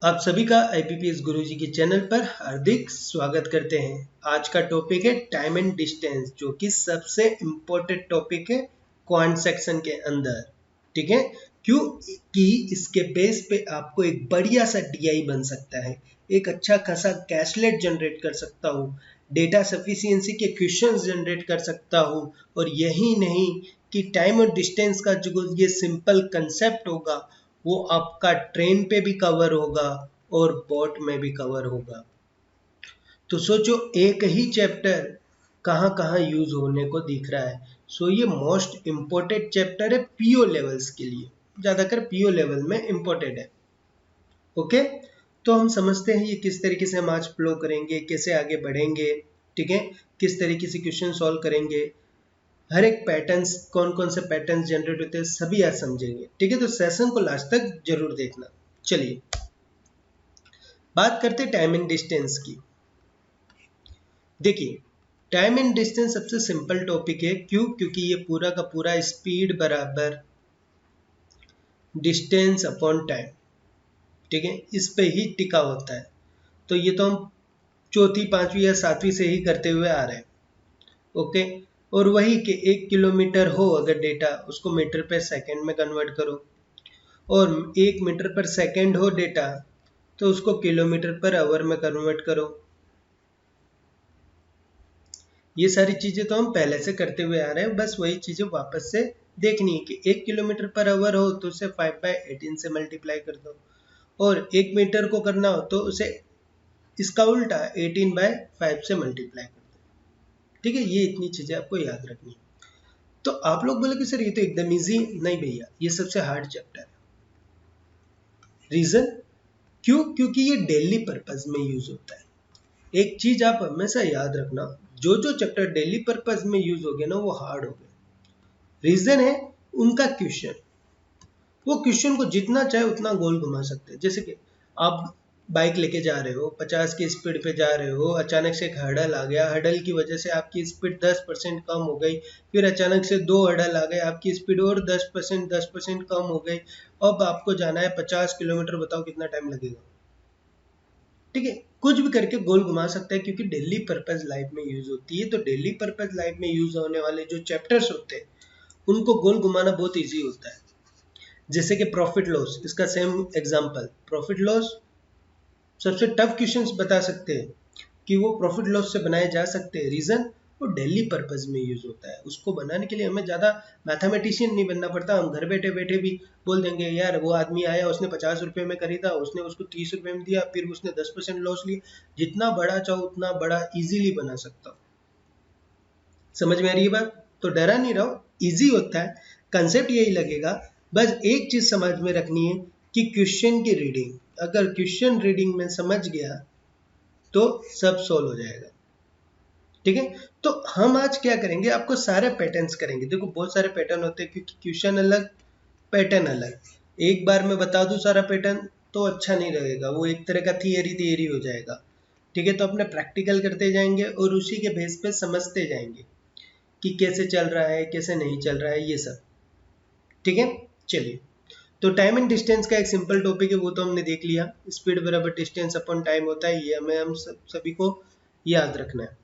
आप सभी का आईपीपीएस गुरुजी के चैनल पर हार्दिक स्वागत करते हैं। आज का टॉपिक है टाइम एंड डिस्टेंस, जो कि सबसे इम्पोर्टेंट टॉपिक है क्वांट सेक्शन के अंदर। ठीक है, क्यों कि इसके बेस पे आपको एक बढ़िया सा डीआई बन सकता है, एक अच्छा खासा कैशलेट जनरेट कर सकता हूँ, डेटा सफिशिएंसी के क्वेश्चंस जनरेट कर सकता हूँ, और यही नहीं कि टाइम और डिस्टेंस का जो ये सिंपल कंसेप्ट होगा वो आपका ट्रेन पे भी कवर होगा और बोट में भी कवर होगा। तो सोचो, एक ही चैप्टर कहाँ कहाँ यूज होने को दिख रहा है। सो ये मोस्ट इम्पोर्टेंट चैप्टर है पीओ लेवल्स के लिए, ज्यादातर पीओ लेवल में इम्पोर्टेंट है। ओके, तो हम समझते हैं ये किस तरीके से हम आज फ्लो करेंगे, कैसे आगे बढ़ेंगे। ठीक है, किस तरीके से क्वेश्चन सॉल्व करेंगे, हर एक पैटर्न्स, कौन कौन से पैटर्न्स जनरेट होते हैं, सभी आज समझेंगे। ठीक है, तो सेशन को लास्ट तक जरूर देखना। चलिए बात करते हैं टाइम एंड डिस्टेंस की। देखिए, टाइम एंड डिस्टेंस सबसे सिंपल टॉपिक है। क्यों? क्योंकि ये पूरा का पूरा स्पीड बराबर डिस्टेंस अपॉन टाइम, ठीक है, इस पे ही टिका होता है। तो ये तो हम चौथी, पांचवी या सातवीं से ही करते हुए आ रहे हैं। ओके, और वही कि 1 किलोमीटर हो अगर डेटा, उसको मीटर पे सेकंड में कन्वर्ट करो, और 1 मीटर पर सेकंड हो डेटा तो उसको किलोमीटर पर आवर में कन्वर्ट करो। ये सारी चीजें तो हम पहले से करते हुए आ रहे हैं, बस वही चीजें वापस से देखनी है कि 1 किलोमीटर पर आवर हो तो उसे 5/18 से मल्टीप्लाई कर दो, और 1 मीटर को करना हो तो उसे इसका उल्टा 18/5 से मल्टीप्लाई कर दो। ठीक है, ये इतनी चीजें आपको याद रखनी है। तो आप लोग बोले कि सर ये तो एकदम इजी। नहीं भैया, ये सबसे हार्ड चैप्टर है। रीजन क्यों? क्योंकि ये डेली पर्पज में यूज होता है। एक चीज आप हमेशा याद रखना, जो जो चैप्टर डेली पर्पज में यूज हो गया ना वो हार्ड हो गए। रीजन है उनका क्वेश्चन, वो क्वेश्चन को जितना चाहे उतना गोल घुमा सकते हैं। जैसे कि आप बाइक लेके जा रहे हो, 50 की स्पीड पे जा रहे हो, अचानक से एक हर्डल आ गया, हर्डल की वजह से आपकी स्पीड 10% कम हो गई, फिर अचानक से 2 हर्डल आ गए, आपकी स्पीड और 10% कम हो गई। अब आपको जाना है 50 किलोमीटर, बताओ कितना टाइम लगेगा। ठीक है, कुछ भी करके गोल घुमा सकता है, क्योंकि डेली पर्पज लाइफ में यूज होती है। तो डेली पर्पज लाइफ में यूज होने वाले जो चैप्टर्स होते हैं उनको गोल घुमाना बहुत इजी होता है। जैसे कि प्रॉफिट लॉस, इसका सेम एग्जांपल। प्रॉफिट लॉस सबसे टफ क्वेश्चंस बता सकते हैं कि वो प्रॉफिट लॉस से बनाए जा सकते हैं। रीजन, वो डेली पर्पज में यूज होता है। उसको बनाने के लिए हमें ज्यादा मैथमेटिशियन नहीं बनना पड़ता। हम घर बैठे बैठे भी बोल देंगे, यार वो आदमी आया, उसने 50 रुपए में खरीदा, उसने उसको 30 रुपए में दिया, फिर उसने 10% लॉस लिया। जितना बड़ा चाहो उतना बड़ा इजीली बना सकता हूँ। समझ में आ रही है बात? तो डरा नहीं रहो, इजी होता है, कंसेप्ट यही लगेगा। बस एक चीज समझ में रखनी है कि क्वेश्चन की रीडिंग, अगर क्वेश्चन रीडिंग में समझ गया तो सब सोल्व हो जाएगा। ठीक है, तो हम आज क्या करेंगे, आपको सारे पैटर्न्स करेंगे। देखो, बहुत सारे पैटर्न होते हैं, क्योंकि क्वेश्चन अलग, पैटर्न अलग। एक बार मैं बता दूं सारा पैटर्न तो अच्छा नहीं रहेगा, वो एक तरह का थियरी हो जाएगा। ठीक है, तो अपने प्रैक्टिकल करते जाएंगे और उसी के बेस पे समझते जाएंगे कि कैसे चल रहा है, कैसे नहीं चल रहा है, ये सब। ठीक है, चलिए। तो टाइम एंड डिस्टेंस का एक सिंपल टॉपिक है, वो तो हमने देख लिया। स्पीड बराबर डिस्टेंस अपॉन टाइम होता है, ये हमें हम सभी को याद रखना है।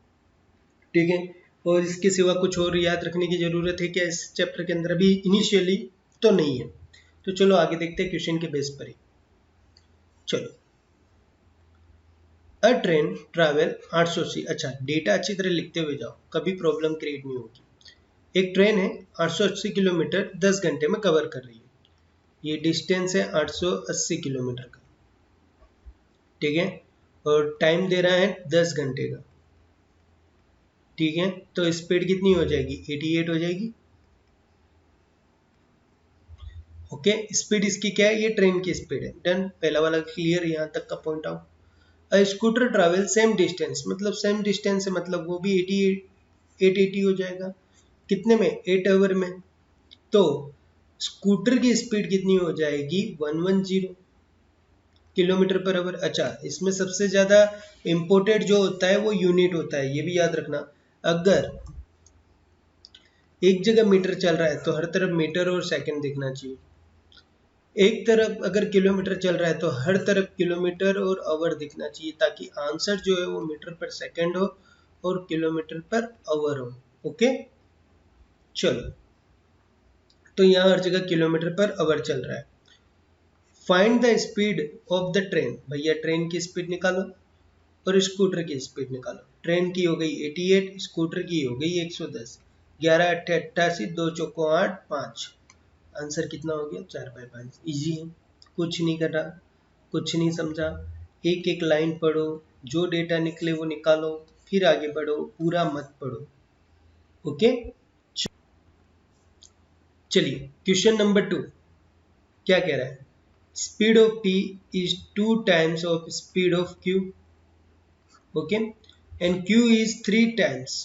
ठीक है, और इसके सिवा कुछ और याद रखने की जरूरत है क्या इस चैप्टर के अंदर? अभी इनिशियली तो नहीं है। तो चलो आगे देखते हैं क्वेश्चन के बेस पर ही। चलो, अ ट्रेन ट्रैवल 880। अच्छा, डेटा अच्छी तरह लिखते हुए जाओ, कभी प्रॉब्लम क्रिएट नहीं होगी। एक ट्रेन है 880 किलोमीटर 10 घंटे में कवर कर रही है। ये डिस्टेंस है 880 किलोमीटर का। ठीक है, और टाइम दे रहा है 10 घंटे का। ठीक है, तो स्पीड कितनी हो जाएगी? 88 हो जाएगी। ओके, स्पीड इसकी क्या है? ये ट्रेन की स्पीड है। डन, पहला वाला क्लियर, यहाँ तक का पॉइंट आउट। अ स्कूटर ट्रैवल सेम डिस्टेंस, मतलब सेम डिस्टेंस है, मतलब वो भी 880 हो जाएगा। कितने में? 8 आवर में। तो स्कूटर की स्पीड कितनी हो जाएगी? 110 किलोमीटर पर आवर। अच्छा, इसमें सबसे ज्यादा इंपोर्टेंट जो होता है वो यूनिट होता है, ये भी याद रखना। अगर एक जगह मीटर चल रहा है तो हर तरफ मीटर और सेकंड दिखना चाहिए। एक तरफ अगर किलोमीटर चल रहा है तो हर तरफ किलोमीटर और आवर दिखना चाहिए, ताकि आंसर जो है वो मीटर पर सेकंड हो और किलोमीटर पर आवर हो। ओके, चलो, तो यहाँ हर जगह किलोमीटर पर आवर चल रहा है। Find the speed of the train, भैया ट्रेन की स्पीड निकालो और स्कूटर की स्पीड निकालो। ट्रेन की हो गई 88, स्कूटर की हो गई 110। 11 8 88, 2 चौको 8, 5। आंसर कितना हो गया? 4/5। इजी है, कुछ नहीं करना, कुछ नहीं समझा। एक एक लाइन पढ़ो, जो डेटा निकले वो निकालो, फिर आगे बढ़ो, पूरा मत पढ़ो। ओके, चलिए क्वेश्चन नंबर 2 क्या कह रहा है? Speed of p is 2 times of speed of q, okay, and q is 3 times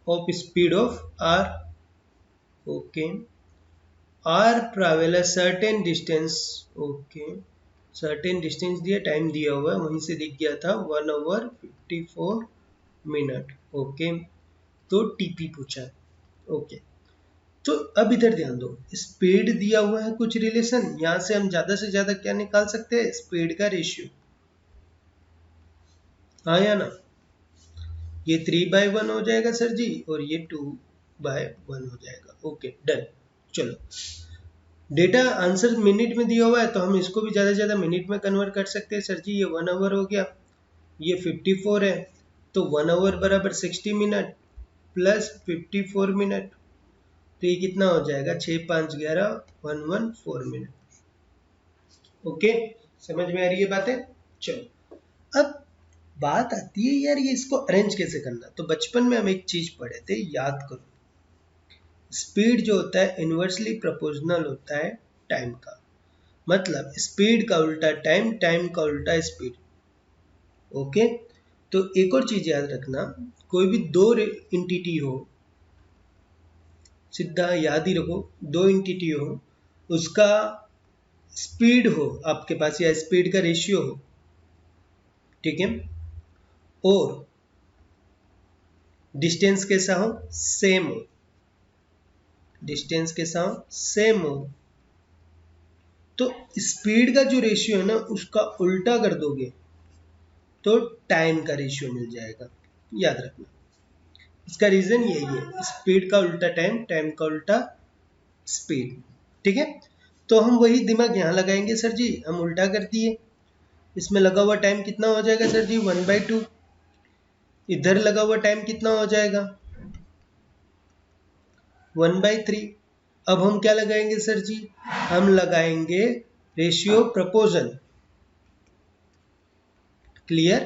of speed of r, okay. r travel a certain distance, okay, certain distance दिया, टाइम दिया हुआ है, वहीं से दिख गया था 1 hour 54 मिनट, ओके। तो टीपी पूछा है, ओके। तो अब इधर ध्यान दो, स्पीड दिया हुआ है, कुछ रिलेशन, यहां से हम ज्यादा से ज्यादा क्या निकाल सकते हैं? स्पीड का रेशियो, हाँ या ना? ये 3/1 हो जाएगा सर जी, और ये 2/1 हो जाएगा। Okay done. चलो, डेटा आंसर मिनट में दिया हुआ है तो हम इसको भी ज्यादा से ज्यादा मिनट में कन्वर्ट कर सकते हैं। सर जी ये 1 आवर हो गया, ये 54 है, तो 1 आवर बराबर 60 मिनट प्लस 54 मिनट, तो ये कितना हो जाएगा? 6 5 11 114 मिनट। ओके, समझ में आ रही है बातें? चलो, अब बात आती है यार ये इसको अरेंज कैसे करना। तो बचपन में हम एक चीज पढ़े थे, याद करो, स्पीड जो होता है इनवर्सली प्रोपोर्शनल होता है टाइम का। मतलब स्पीड का उल्टा टाइम, टाइम का उल्टा स्पीड। ओके, तो एक और चीज याद रखना, कोई भी दो इंटिटी हो, सीधा याद ही रखो, दो इंटिटी हो, उसका स्पीड हो आपके पास या स्पीड का रेशियो हो, ठीक है, और डिस्टेंस कैसा हो? सेम हो, डिस्टेंस कैसा हो? सेम हो, तो स्पीड का जो रेशियो है ना उसका उल्टा कर दोगे तो टाइम का रेशियो मिल जाएगा। याद रखना, इसका रीजन यही है, स्पीड का उल्टा टाइम, टाइम का उल्टा स्पीड, ठीक है। तो हम वही दिमाग यहाँ लगाएंगे सर जी, हम उल्टा कर दिए, इसमें लगा हुआ टाइम कितना हो जाएगा सर जी? 1/2। इधर लगा हुआ टाइम कितना हो जाएगा? 1/3। अब हम क्या लगाएंगे सर जी? हम लगाएंगे रेशियो प्रपोजल। क्लियर?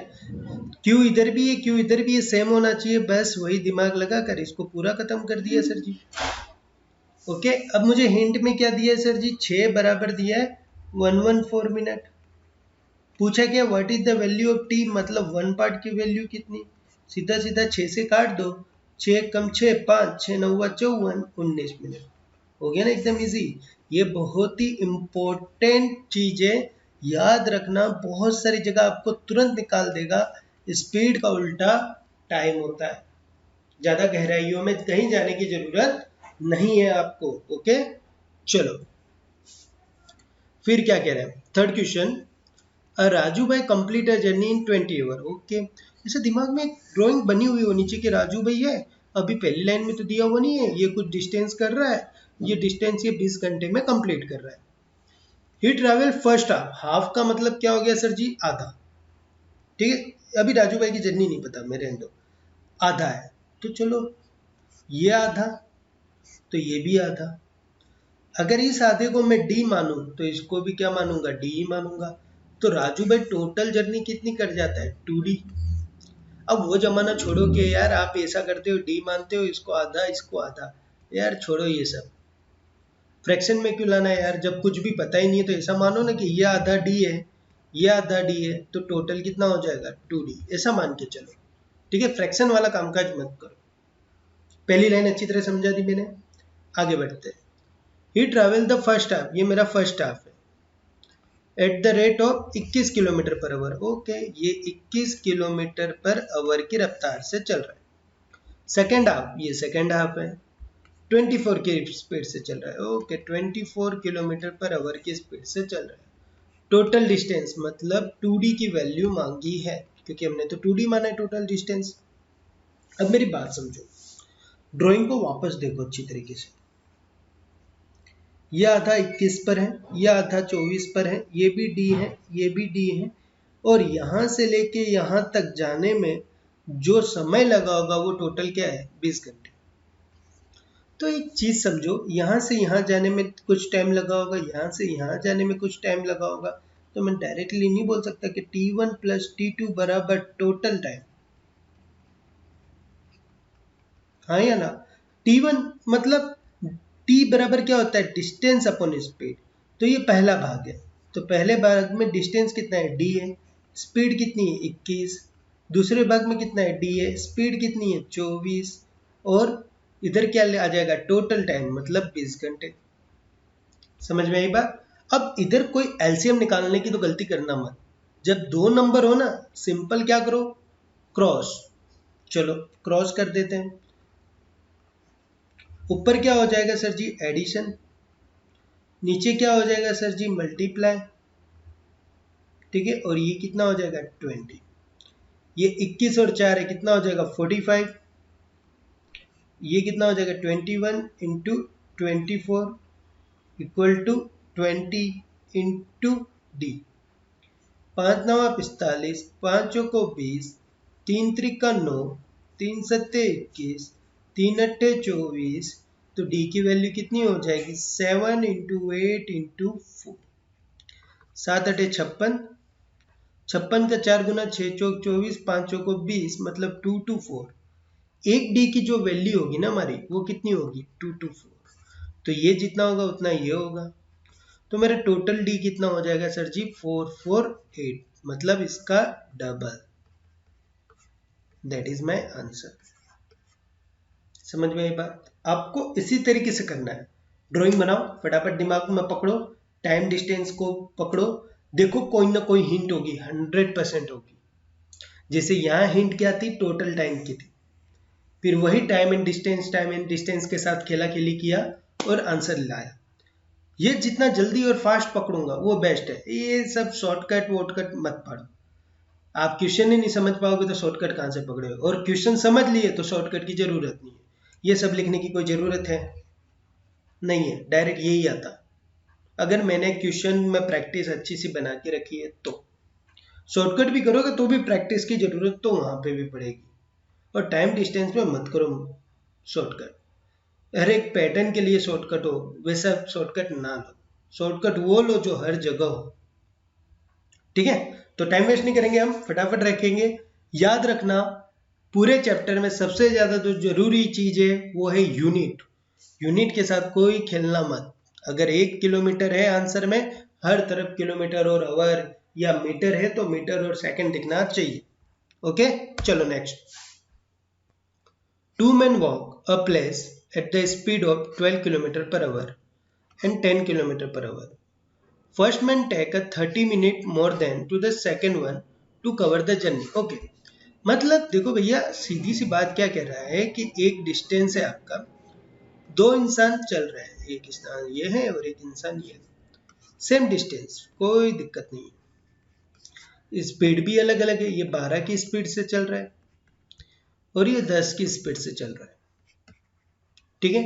क्यू इधर भी है, क्यू इधर भी है, सेम होना चाहिए, बस वही दिमाग लगा कर इसको पूरा खत्म कर दिया सर जी। ओके, अब मुझे हिंट में क्या दिया है सर जी? 6 बराबर दिया है 114 मिनट। पूछा क्या what is the value of T, मतलब वन पार्ट की वैल्यू कितनी? सीधा सीधा 6 से काट दो, 6 कम 6 5, 6 9 54, 19 मिनट। हो गया ना एकदम इजी। ये बहुत ही इंपॉर्टेंट चीज है, याद रखना, बहुत सारी जगह आपको तुरंत निकाल देगा। स्पीड का उल्टा टाइम होता है, ज्यादा गहराइयों में कहीं जाने की जरूरत नहीं है आपको। ओके, चलो फिर क्या कह रहे हैं? थर्ड क्वेश्चन, राजू भाई complete a journey in 20 hour. Okay, ऐसे दिमाग में एक ड्राइंग बनी हुई होनी चाहिए कि राजू भाई है, अभी पहली लाइन में तो दिया हुआ नहीं है, ये कुछ डिस्टेंस कर रहा है, ये डिस्टेंस ये 20 घंटे में कंप्लीट कर रहा है। ही ट्रैवल फर्स्ट हाफ, हाफ का मतलब क्या हो गया सर जी? आधा, ठीक है। अभी राजू भाई की जर्नी नहीं पता, मेरे अंदर आधा है, तो चलो ये आधा, तो ये भी आधा। अगर इस आधे को मैं डी मानूं तो इसको भी क्या मानूंगा? डी ही मानूंगा। तो राजू भाई टोटल जर्नी कितनी कर जाता है? 2D। अब वो जमाना छोड़ो कि यार आप ऐसा करते हो, डी मानते हो, इसको आधा इसको आधा, यार छोड़ो ये सब, फ्रैक्शन में क्यों लाना है यार? जब कुछ भी पता ही नहीं है तो ऐसा मानो ना कि ये आधा डी है, ये आधा डी है, तो टोटल कितना हो जाएगा? 2D, ऐसा मान के चलो, ठीक है। फ्रैक्शन वाला कामकाज मत करो। पहली लाइन अच्छी तरह समझा दी मैंने, आगे बढ़ते हैं। ही ट्रैवल द फर्स्ट हाफ, ये मेरा फर्स्ट हाफ है, at the rate of 21 kilometre per our. Okay, ये 21 किलोमीटर पर आवर की रफ्तार से चल रहा है। सेकेंड हाफ, ये सेकेंड हाफ है, 24 की स्पीड से चल रहा है। ओके, 24 किलोमीटर पर आवर की स्पीड से चल रहा है। टोटल डिस्टेंस मतलब 2D की वैल्यू मांगी है, क्योंकि हमने तो 2D माना है टोटल डिस्टेंस। अब मेरी बात समझो, ड्राइंग को वापस देखो अच्छी तरीके से। यह आधा 21 पर है, यह आधा 24 पर है, ये भी डी है, ये भी डी है, और यहां से लेके यहां तक जाने में जो समय लगा होगा वो टोटल क्या है, 20 घंटे। तो एक चीज समझो, यहां से यहां जाने में कुछ टाइम लगा होगा, यहां से यहां जाने में कुछ टाइम लगा होगा, तो मैं डायरेक्टली नहीं बोल सकता कि T1 प्लस T2 बराबर टोटल टाइम। हाँ या ना? T1 मतलब T बराबर क्या होता है, डिस्टेंस अपॉन स्पीड। तो ये पहला भाग है, तो पहले भाग में डिस्टेंस कितना है, D है, स्पीड कितनी है, 21। दूसरे भाग में कितना है, D है, स्पीड कितनी है, 24, और इधर क्या आ जाएगा, टोटल टाइम मतलब 20 घंटे। समझ में आई बात? अब इधर कोई एलसीएम निकालने की तो गलती करना मत। जब दो नंबर हो ना, सिंपल क्या करो, क्रॉस। चलो क्रॉस कर देते हैं। ऊपर क्या हो जाएगा सर जी, एडिशन। नीचे क्या हो जाएगा सर जी, मल्टीप्लाई। ठीक है, और ये कितना हो जाएगा, 20। ये 21 और 4 है, कितना हो जाएगा, 45। ये कितना हो जाएगा, 21 into 24 equal to 20 into D. 5 नवा 45, 5 चौको 20, 3 त्रिका 9, 3 सत्ते 21, 3 अट्ठे 24। तो डी की वैल्यू कितनी हो जाएगी, 7 इंटू 8 इंटू 4, 7 अट्ठे 56, 56 का 4 गुना 6 चौक 24, 5 चौको 20, मतलब 2 to 4। एक डी की जो वैल्यू होगी ना हमारी, वो कितनी होगी, 2 to 4। तो ये जितना होगा उतना ये होगा। तो मेरा टोटल डी कितना हो जाएगा सर जी, 448, मतलब इसका double. That is my answer. समझ में आई बात? आपको इसी तरीके से करना है। ड्राइंग बनाओ, फटाफट दिमाग में पकड़ो, टाइम डिस्टेंस को पकड़ो, देखो कोई ना कोई हिंट होगी, 100% होगी। जैसे यहाँ हिंट क्या थी, टोटल टाइम की थी, फिर वही टाइम एंड डिस्टेंस के साथ खेला खेली किया और आंसर लाया। ये जितना जल्दी और फास्ट पकड़ूंगा वो बेस्ट है। ये सब शॉर्टकट वॉर्टकट मत पढ़ो। आप क्वेश्चन ही नहीं समझ पाओगे तो शॉर्टकट कहाँ से पकड़ोगे, और क्वेश्चन समझ लिए तो शॉर्टकट की जरूरत नहीं है। ये सब लिखने की कोई जरूरत है नहीं है, डायरेक्ट यही आता। अगर मैंने क्वेश्चन में प्रैक्टिस अच्छी सी बना के रखी है तो शॉर्टकट भी करोगे तो भी प्रैक्टिस की जरूरत तो वहां पे भी पड़ेगी। और टाइम डिस्टेंस में मत करो शॉर्टकट। हर एक पैटर्न के लिए शॉर्टकट हो, वैसा शॉर्टकट ना लो। शॉर्टकट वो लो जो हर जगह हो। ठीक है, तो टाइम वेस्ट नहीं करेंगे, हम फटाफट रखेंगे। याद रखना, पूरे चैप्टर में सबसे ज्यादा जो जरूरी चीज है वो है यूनिट। यूनिट के साथ कोई खेलना मत। अगर 1 किलोमीटर है आंसर में, हर तरफ किलोमीटर और आवर या मीटर है तो मीटर और सेकंड दिखना चाहिए। ओके, चलो next. Two men walk a place at the speed of 12 km per hour and 10 km per hour. First man take a 30 minute more than to the second one to cover the journey. Okay, मतलब देखो भैया, सीधी सी बात क्या कह रहा है कि एक डिस्टेंस है आपका, दो इंसान चल रहे हैं, एक इंसान ये है और एक इंसान ये है, सेम डिस्टेंस, कोई दिक्कत नहीं है। स्पीड भी अलग अलग है, ये 12 की स्पीड से चल रहा है और ये 10 की स्पीड से चल रहा है। ठीक है,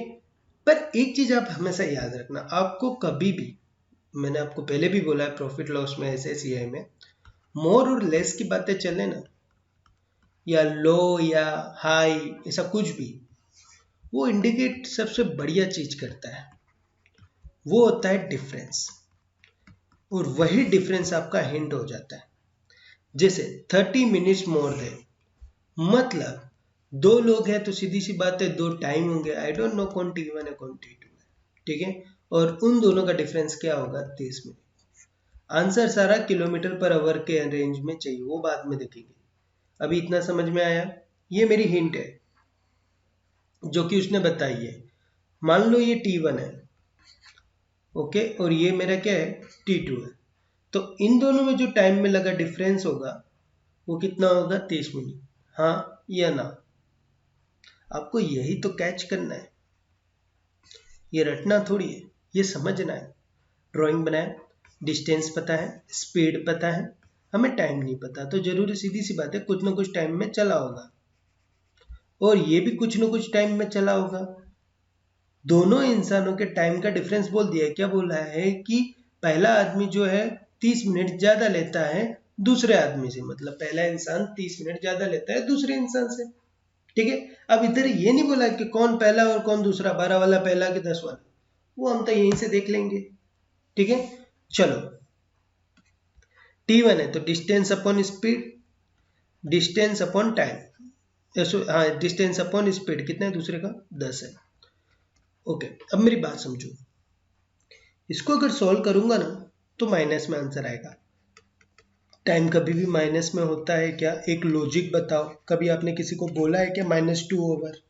पर एक चीज आप हमेशा याद रखना, आपको कभी भी, मैंने आपको पहले भी बोला है प्रॉफिट लॉस में, SSCI में, मोर और लेस की बातें चले ना, या लो या हाई, ऐसा कुछ भी, वो इंडिकेट सबसे बढ़िया चीज करता है, वो होता है डिफरेंस। और वही डिफरेंस आपका हिंट हो जाता है। जैसे 30 मिनट्स मोर देन, मतलब दो लोग हैं तो सीधी सी बात है, दो टाइम होंगे, आई डोंट नो कौन T1 है कौन T2 है। ठीक है, और उन दोनों का डिफरेंस क्या होगा, 30 मिनट। आंसर सारा किलोमीटर पर आवर के रेंज में चाहिए, वो बाद में देखेंगे। अभी इतना समझ में आया? ये मेरी हिंट है जो कि उसने बताई है। मान लो ये T1 है, ओके, और ये मेरा क्या है, T2 है, तो इन दोनों में जो टाइम में लगा डिफरेंस होगा वो कितना होगा, 30 मिनट। हाँ या ना? आपको यही तो कैच करना है। ये रटना थोड़ी है, ये समझना है। ड्राइंग बनाया, डिस्टेंस पता है, स्पीड पता है, हमें टाइम नहीं पता, तो जरूरी सीधी सी बात है कुछ ना कुछ टाइम में चला होगा, और ये भी कुछ ना कुछ टाइम में चला होगा। दोनों इंसानों के टाइम का डिफरेंस बोल दिया है। क्या बोला है कि पहला आदमी जो है 30 मिनट ज्यादा लेता है दूसरे आदमी से, मतलब पहला इंसान 30 मिनट ज्यादा लेता है दूसरे इंसान से। ठीक है, अब इधर ये नहीं बोला कि कौन पहला और कौन दूसरा, 12 वाला पहला कि 10 वाला, वो हम तो यहीं से देख लेंगे। ठीक है, चलो T1 है तो distance upon speed, distance upon time, हाँ डिस्टेंस अपॉन स्पीड कितना है दूसरे का, 10 है। ओके, अब मेरी बात समझो, इसको अगर सॉल्व करूंगा ना तो माइनस में आंसर आएगा। टाइम कभी भी माइनस में होता है क्या? एक लॉजिक बताओ, कभी आपने किसी को बोला है क्या -2 ओवर?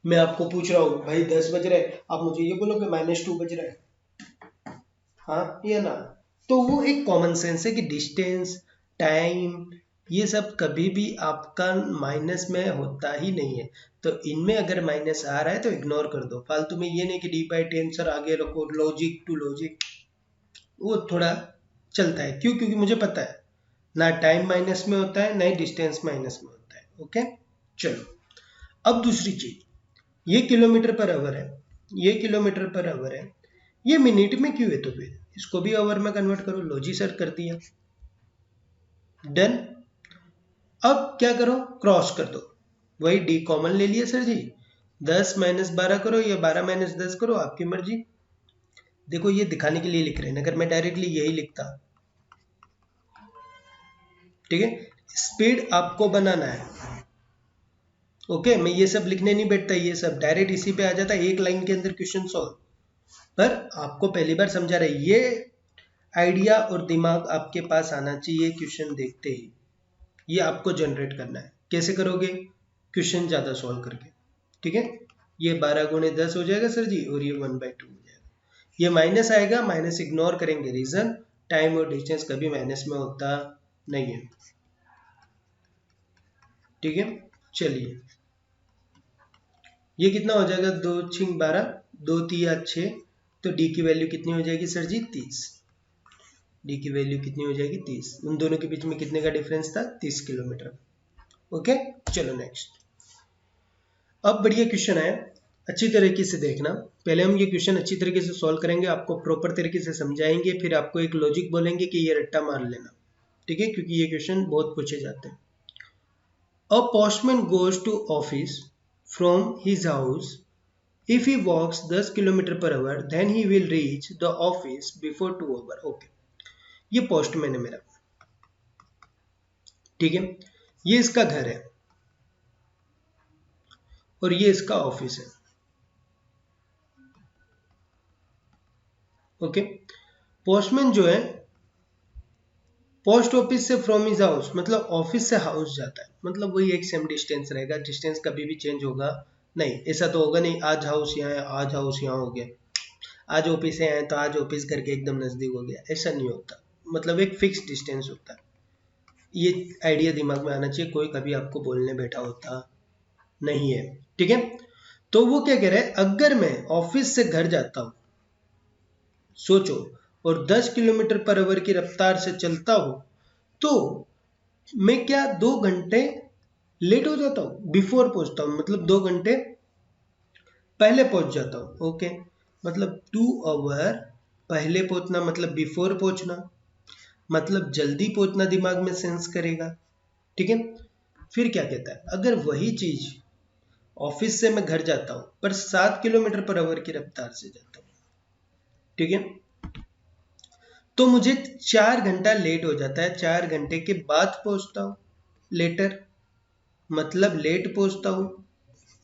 मैं आपको पूछ रहा हूँ भाई 10 बज रहे, आप मुझे ये बोलो कि -2 बज रहे, हाँ या ना? तो वो एक कॉमन सेंस है कि डिस्टेंस, टाइम, ये सब कभी भी आपका माइनस में होता ही नहीं है। तो इनमें अगर माइनस आ रहा है तो इग्नोर कर दो, फालतू में ये नहीं कि d/10 सर आगे रखो, लॉजिक टू लॉजिक, वो थोड़ा चलता है। क्यों? क्योंकि मुझे पता है ना टाइम माइनस में होता है ना ही डिस्टेंस माइनस में होता है। ओके, चलो अब दूसरी चीज, ये किलोमीटर पर आवर है, ये किलोमीटर पर आवर है, ये मिनट में क्यों है? तो फिर इसको भी आवर में कन्वर्ट करो, लॉजी सर कर दिया, डन। अब क्या करो, क्रॉस कर दो, वही डी कॉमन ले लिया सर जी, 10 - 12 करो या 12 - 10 करो, आपकी मर्जी। देखो ये दिखाने के लिए लिख रहे हैं, अगर मैं डायरेक्टली यही लिखता, ठीक है, स्पीड आपको बनाना है। ओके, मैं ये सब लिखने नहीं बैठता, ये सब डायरेक्ट इसी पे आ जाता है, एक लाइन के अंदर क्वेश्चन सॉल्व। पर आपको पहली बार समझा रहे, ये आइडिया और दिमाग आपके पास आना चाहिए क्वेश्चन देखते ही, ये आपको जनरेट करना है। कैसे करोगे? क्वेश्चन ज्यादा सॉल्व करके। ठीक है, ये 12 × 10 हो जाएगा सर जी, और ये 1/2 हो जाएगा। ये माइनस आएगा, माइनस इग्नोर करेंगे, रीजन टाइम और डिस्टेंस कभी माइनस में होता नहीं है। ठीक है, चलिए ये कितना हो जाएगा, 2 × 6 = 12, 2 × 3 = 6, तो डी की वैल्यू कितनी हो जाएगी सर जी, 30। डी की वैल्यू कितनी हो जाएगी, 30। उन दोनों के बीच में कितने का डिफरेंस था, 30 किलोमीटर। ओके, चलो नेक्स्ट। अब बढ़िया क्वेश्चन है, अच्छी तरीके से देखना। पहले हम ये क्वेश्चन अच्छी तरीके से सॉल्व करेंगे, आपको प्रॉपर तरीके से समझाएंगे, फिर आपको एक लॉजिक बोलेंगे कि ये रट्टा मार लेना। ठीक है, क्योंकि ये क्वेश्चन बहुत पूछे जाते हैं। A postman goes to office from his house, if he walks 10 km/h then he will reach the office before 2 hour। Okay, ये पोस्टमैन है मेरा, ठीक है, ये इसका घर है और ये इसका ऑफिस है। ओके, पोस्टमैन जो है पोस्ट ऑफिस से फ्रॉम हिज हाउस, मतलब ऑफिस से हाउस जाता है, मतलब वही एक सेम डिस्टेंस रहेगा, डिस्टेंस कभी भी चेंज होगा नहीं। ऐसा तो होगा नहीं आज हाउस यहाँ है, आज हाउस यहाँ हो गया, आज ऑफिस से आए तो आज ऑफिस करके एकदम नजदीक हो गया, ऐसा नहीं होता। मतलब एक फिक्स डिस्टेंस होता है, ये आइडिया दिमाग में आना चाहिए, कोई कभी आपको बोलने बैठा होता नहीं है। ठीक है, तो वो क्या कह रहा है, अगर मैं ऑफिस से घर जाता हूं, सोचो, और 10 km/h की रफ्तार से चलता हूं, तो मैं क्या 2 घंटे लेट हो जाता हूं, बिफोर पहुंचता हूं, मतलब 2 घंटे पहले पहुंच जाता हूं। ओके, मतलब 2 आवर पहले पहुंचना, मतलब बिफोर पहुंचना, मतलब जल्दी पहुंचना, दिमाग में सेंस करेगा। ठीक है, फिर क्या कहता है, अगर वही चीज ऑफिस से मैं घर जाता हूं पर 7 km/h की रफ्तार से जाता हूं, ठीक है, तो मुझे 4 घंटा लेट हो जाता है, 4 घंटे के बाद पहुंचता हूं, लेटर, मतलब लेट पहुंचता हूं,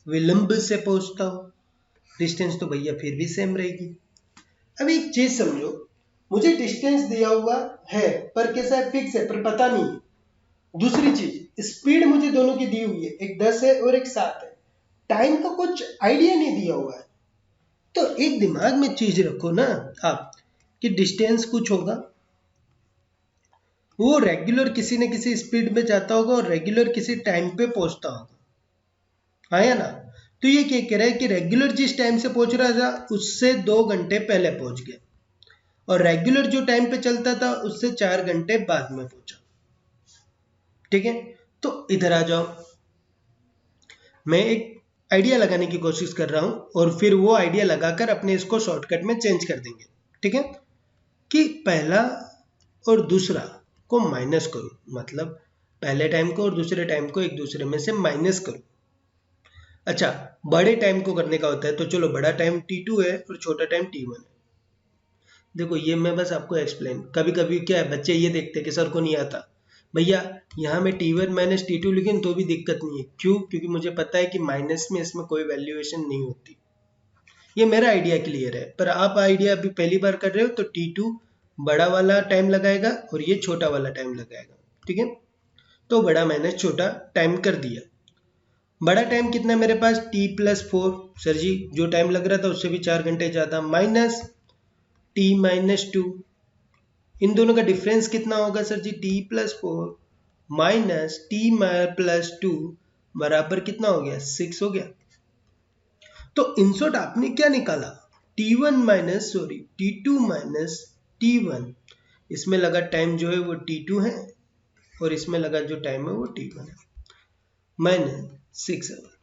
विलंब से पहुंचता हूं, डिस्टेंस तो भैया फिर भी सेम रहेगी। अब एक चीज समझो, मुझे डिस्टेंस दिया हुआ है पर कैसा है, फिक्स है, पर पता नहीं है। दूसरी चीज, स्पीड मुझे दोनों की दी हुई है, एक 10 है और एक 7 है, टाइम का कुछ आइडिया नहीं दिया हुआ है। तो एक दिमाग में चीज रखो ना आप, कि डिस्टेंस कुछ होगा, वो रेगुलर किसी न किसी स्पीड में जाता होगा और रेगुलर किसी टाइम पे पहुंचता होगा, हाँ या ना? तो ये क्या कह रहा है कि रेगुलर जिस टाइम से पहुंच रहा था उससे 2 घंटे पहले पहुंच गया, और रेगुलर जो टाइम पे चलता था उससे 4 घंटे बाद में पहुंचा। ठीक है, तो इधर आ जाओ, मैं एक आइडिया लगाने की कोशिश कर रहा हूं और फिर वो आइडिया लगाकर अपने इसको शॉर्टकट में चेंज कर देंगे। ठीक है, कि पहला और दूसरा को माइनस करो, मतलब पहले टाइम को और दूसरे टाइम को एक दूसरे में से माइनस करो। अच्छा, बड़े टाइम को करने का होता है, तो चलो बड़ा टाइम T2 है और छोटा टाइम T1 है। देखो ये मैं बस आपको एक्सप्लेन, कभी कभी क्या है बच्चे ये देखते कि सर को नहीं आता, भैया यहाँ मैं T1 माइनस T2 लिखूं तो भी दिक्कत नहीं है, क्यों? क्योंकि मुझे पता है कि माइनस में इसमें कोई वैल्यूएशन नहीं होती। ये मेरा आइडिया क्लियर है, पर आप आइडिया अभी पहली बार कर रहे हो तो T2 बड़ा वाला टाइम लगाएगा और ये छोटा वाला टाइम लगाएगा। ठीक है, तो बड़ा माइनस छोटा टाइम कर दिया। बड़ा टाइम कितना है मेरे पास T+4, सर जी जो टाइम लग रहा था उससे भी 4 घंटे ज़्यादा, माइनस T-2, इन दोनों का डिफरेंस कितना होगा सर जी? T+4 माइनस T+2 बराबर कितना हो गया? 6 हो गया। तो इन शॉर्ट आपने क्या निकाला? T2 माइनस T1, इसमें लगा टाइम जो है वो T2 है और इसमें लगा जो टाइम है वो T1 है, माइनस 6 आवर।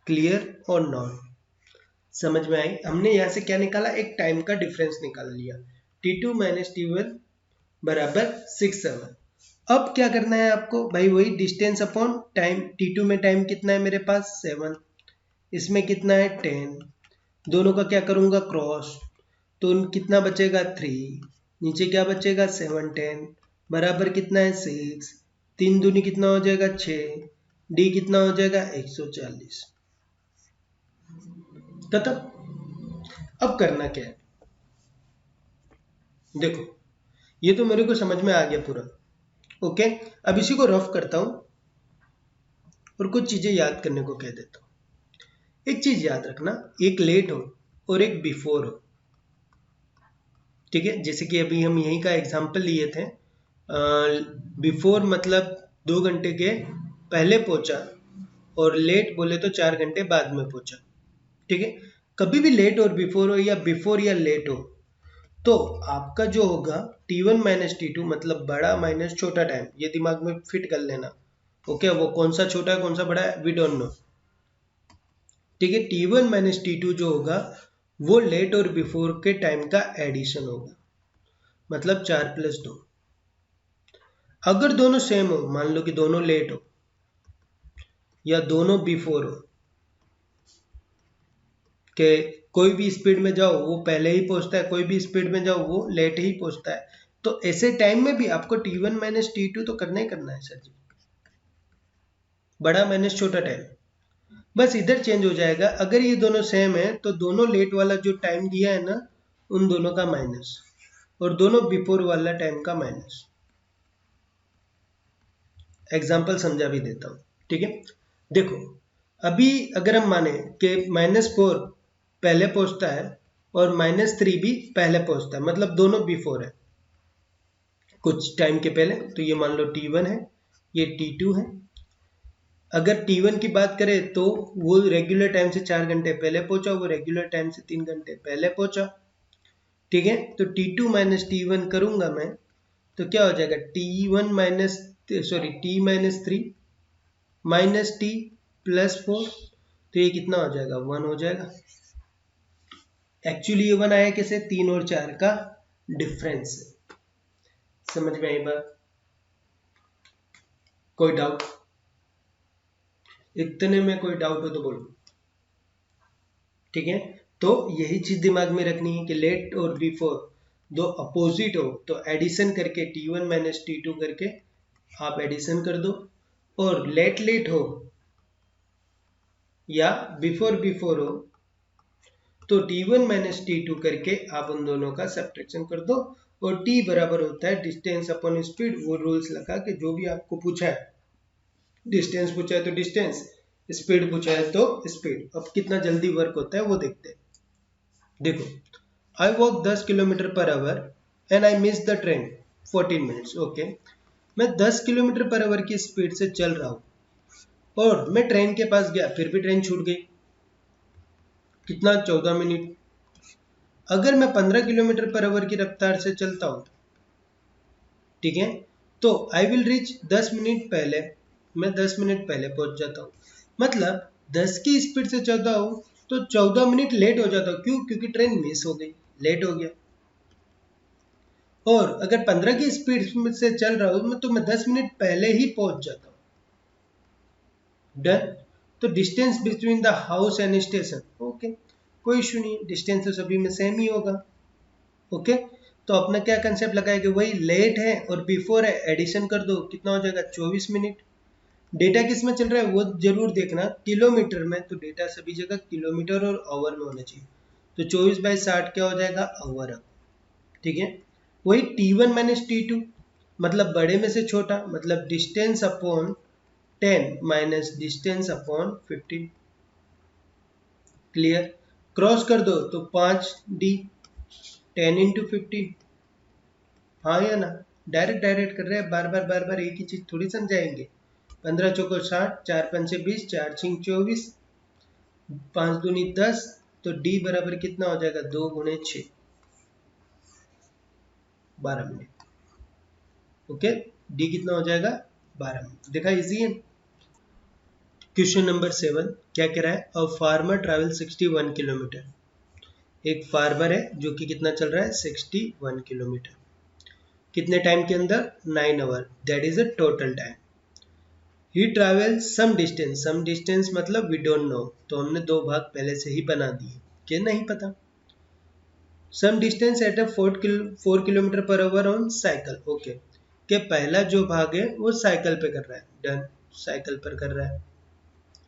क्लियर और नॉट? समझ में आई? हमने यहाँ से क्या निकाला? एक टाइम का डिफरेंस निकाल लिया, T2 माइनस T1 बराबर 6 आवर। अब क्या करना है आपको भाई? वही डिस्टेंस अपॉन टाइम। T2 में टाइम कितना है मेरे पास? 7, इसमें कितना है? 10, दोनों का क्या करूंगा? क्रॉस, तो कितना बचेगा? 3, नीचे क्या बचेगा? 7, 10 बराबर कितना है? 6, 3 दूनी कितना हो जाएगा? 6, डी कितना हो जाएगा? 140। तथा अब करना क्या है? देखो ये तो मेरे को समझ में आ गया पूरा। ओके, अब इसी को रफ करता हूं और कुछ चीजें याद करने को कह देता हूं। एक चीज याद रखना, एक लेट हो और एक बिफोर हो। ठीक है, जैसे कि अभी हम यहीं का एग्जांपल लिए थे, बिफोर मतलब 2 घंटे के पहले पहुंचा और लेट बोले तो 4 घंटे बाद में पहुंचा। ठीक है, कभी भी लेट और बिफोर हो या बिफोर या लेट हो तो आपका जो होगा T1 माइनस T2 मतलब बड़ा माइनस छोटा टाइम, ये दिमाग में फिट कर लेना। ओके, वो कौन सा छोटा है कौन सा बड़ा है वी डोंट नो। ठीक है, T1 माइनस T2 जो होगा वो लेट और बिफोर के टाइम का एडिशन होगा, मतलब 4+2। अगर दोनों सेम हो, मान लो कि दोनों लेट हो या दोनों बिफोर हो, कि कोई भी स्पीड में जाओ वो पहले ही पहुंचता है, कोई भी स्पीड में जाओ वो लेट ही पहुंचता है, तो ऐसे टाइम में भी आपको T1 माइनस T2 तो करना ही करना है सर जी, बड़ा माइनस छोटा टाइम। बस इधर चेंज हो जाएगा, अगर ये दोनों सेम है तो दोनों लेट वाला जो टाइम दिया है ना उन दोनों का माइनस, और दोनों बिफोर वाला टाइम का माइनस। एग्जाम्पल समझा भी देता हूं। ठीक है, देखो अभी अगर हम माने कि -4 पहले पहुंचता है और -3 भी पहले पहुंचता है, मतलब दोनों बिफोर है कुछ टाइम के पहले, तो ये मान लो T1 है, ये T2 है। अगर T1 की बात करें तो वो रेगुलर टाइम से 4 घंटे पहले पहुंचा, वो रेगुलर टाइम से 3 घंटे पहले पहुंचा। ठीक है, तो T2 माइनस T1 करूंगा मैं तो क्या हो जाएगा? T-3 माइनस T+4, तो ये कितना हो जाएगा? 1 हो जाएगा। एक्चुअली ये 1 आया कैसे? 3 और 4 का डिफरेंस। समझ में आई बात? कोई डाउट? इतने में कोई डाउट हो तो बोलो। ठीक है, तो यही चीज दिमाग में रखनी है कि लेट और बिफोर दो अपोजिट हो तो एडिशन करके T1 माइनस T2 करके आप एडिशन कर दो, और लेट लेट हो या बिफोर बिफोर हो तो T1 माइनस T2 करके आप उन दोनों का सब्ट्रैक्शन कर दो, और T बराबर होता है डिस्टेंस अपॉन स्पीड। वो रूल्स लगा के जो भी आपको पूछा है, डिस्टेंस पूछा है तो डिस्टेंस, स्पीड पूछा है तो स्पीड। अब कितना जल्दी वर्क होता है वो देखते हैं। देखो, I walk 10 kilometre per our and I miss the train 14 minutes. Okay, मैं 10 किलोमीटर पर आवर की स्पीड से चल रहा हूँ और मैं ट्रेन के पास गया, फिर भी ट्रेन छूट गई। कितना 14 मिनट। अगर मैं 15 किलोमीटर पर आवर की रफ्तार से चलता हूँ, ठीक है, तो आई विल रीच 10 मिनट पहले, मैं 10 मिनट पहले पहुंच जाता हूँ। मतलब 10 की स्पीड से चलता हूँ तो 14 मिनट लेट हो जाता हूँ। क्यों? क्योंकि ट्रेन मिस हो गई, लेट हो गया। और अगर 15 की स्पीड से चल रहा हूँ तो मैं 10 मिनट पहले ही पहुंच जाता हूँ। डन। तो distance between the house and station, okay, कोई इशू नहीं, डिस्टेंस तो सभी में सेम ही होगा। ओके, तो अपना क्या कंसेप्ट लगाया कि वही लेट है और बिफोर है, एडिशन कर दो, कितना हो जाएगा 24 मिनट। डेटा किस में चल रहा है वो जरूर देखना, किलोमीटर में, तो डेटा सभी जगह किलोमीटर और आवर में होना चाहिए। तो 24/60 क्या हो जाएगा? आवर। ठीक है, वही T1 माइनस T2, मतलब बड़े में से छोटा, मतलब distance upon 10 minus distance upon 15। Clear? Cross कर दो तो 5D, 10 इंटू 15। हाँ या ना? डायरेक्ट डायरेक्ट कर रहे हैं, बार बार एक ही चीज थोड़ी समझाएंगे। 15 चौको 60, 4 पंचे 20, 4 छिंग 24, 5 दूनी 10, तो डी बराबर कितना हो जाएगा? 2 गुणे 6, 12 मिनट। ओके, डी कितना हो जाएगा? 12 मिनट। देखा, इजी है। क्वेश्चन नंबर 7 क्या कह रहा है? A farmer travel 61 kilometre. एक फार्मर है जो कि कितना चल रहा है? 61 किलोमीटर। कितने टाइम के अंदर? 9 hour, that is a total time. He travel some distance मतलब वी डोंट नो, तो हमने दो भाग पहले से ही बना दिए कि नहीं पता। Some distance at a 4 kilometre per hour on cycle, okay, कि पहला जो भाग है वो साइकिल पे कर रहा है। डन, साइकिल पर कर रहा है।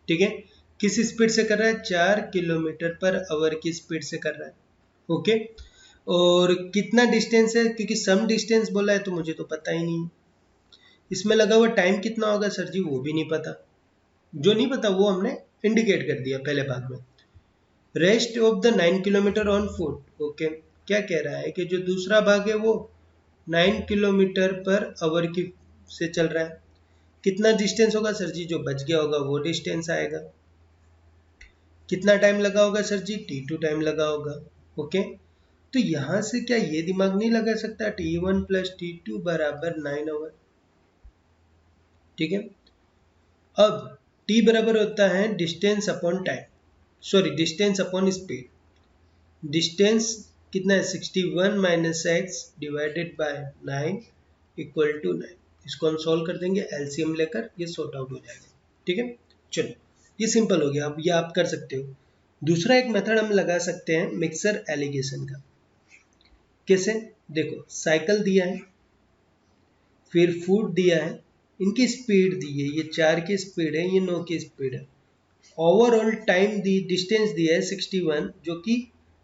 ठीक है, किस स्पीड से कर रहा है? 4 किलोमीटर पर आवर की स्पीड से कर रहा है। ओके, और कितना डिस्टेंस है? क्योंकि सम डिस्टेंस बोला है तो मुझे तो पता ही नहीं। इसमें लगा हुआ टाइम कितना होगा सर जी? वो भी नहीं पता। जो नहीं पता वो हमने इंडिकेट कर दिया पहले भाग में। Rest of the 9 kilometre on foot, okay, क्या कह रहा है कि जो दूसरा भाग है वो 9 किलोमीटर पर आवर की से चल रहा है। कितना डिस्टेंस होगा सर जी? जो बच गया होगा वो डिस्टेंस आएगा। कितना टाइम लगा होगा सर जी? T2 टाइम लगा होगा। ओके, तो यहां से क्या ये दिमाग नहीं लगा सकता? T1 प्लस T2 बराबर 9 आवर। ठीक है, अब T बराबर होता है distance upon time, sorry distance upon speed. Distance कितना है? 61 minus x divided by 9 equal to 9। इसको हम सॉल्व कर देंगे, एलसीएम लेकर, ये सॉर्ट आउट हो जाएगा। ठीक है, चलो, ये सिंपल हो गया। अब ये आप कर सकते हो। दूसरा एक मेथड हम लगा सकते हैं मिक्सर एलिगेशन का। कैसे? देखो, साइकिल दिया है, फिर फूड दिया है, इनकी स्पीड दी है, ये 4 की स्पीड है, ये 9 की स्पीड है। ओवरऑल टाइम दी, डिस्टेंस दिया है 61, जो कि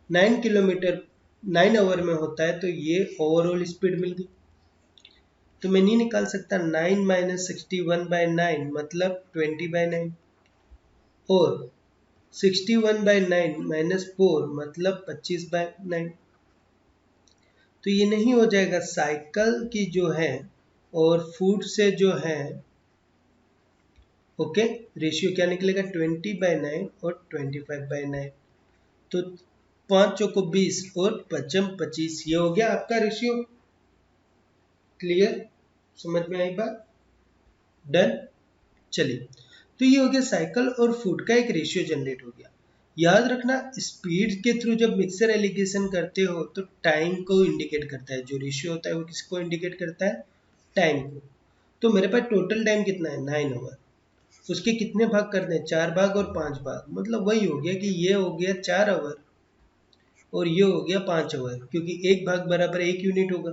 9 किलोमीटर 9 आवर में होता है, तो ये ओवरऑल स्पीड मिल गई। तो मैं नहीं निकाल सकता 9 माइनस 61/9 मतलब 20/9, और 61/9 माइनस 4 मतलब 25/9। तो ये नहीं हो जाएगा। साइकिल की जो है और फूड से जो है, ओके, रेशियो क्या निकलेगा? 20/9 और 25/9। तो 5 चौको 20 और 5 25, ये हो गया आपका रेशियो। क्लियर? समझ में आई बात? डन। चलिए, तो ये हो गया साइकिल और फूड का एक रेशियो जनरेट हो गया। याद रखना, स्पीड के थ्रू जब मिक्सर एलिगेशन करते हो तो टाइम को इंडिकेट करता है। जो रेशियो होता है वो किसको इंडिकेट करता है? टाइम को। तो मेरे पास टोटल टाइम कितना है? 9 आवर। उसके कितने भाग करने हैं? 4 भाग और 5 भाग, मतलब वही हो गया कि ये हो गया 4 आवर और ये हो गया 5 आवर, क्योंकि एक भाग बराबर 1 यूनिट होगा।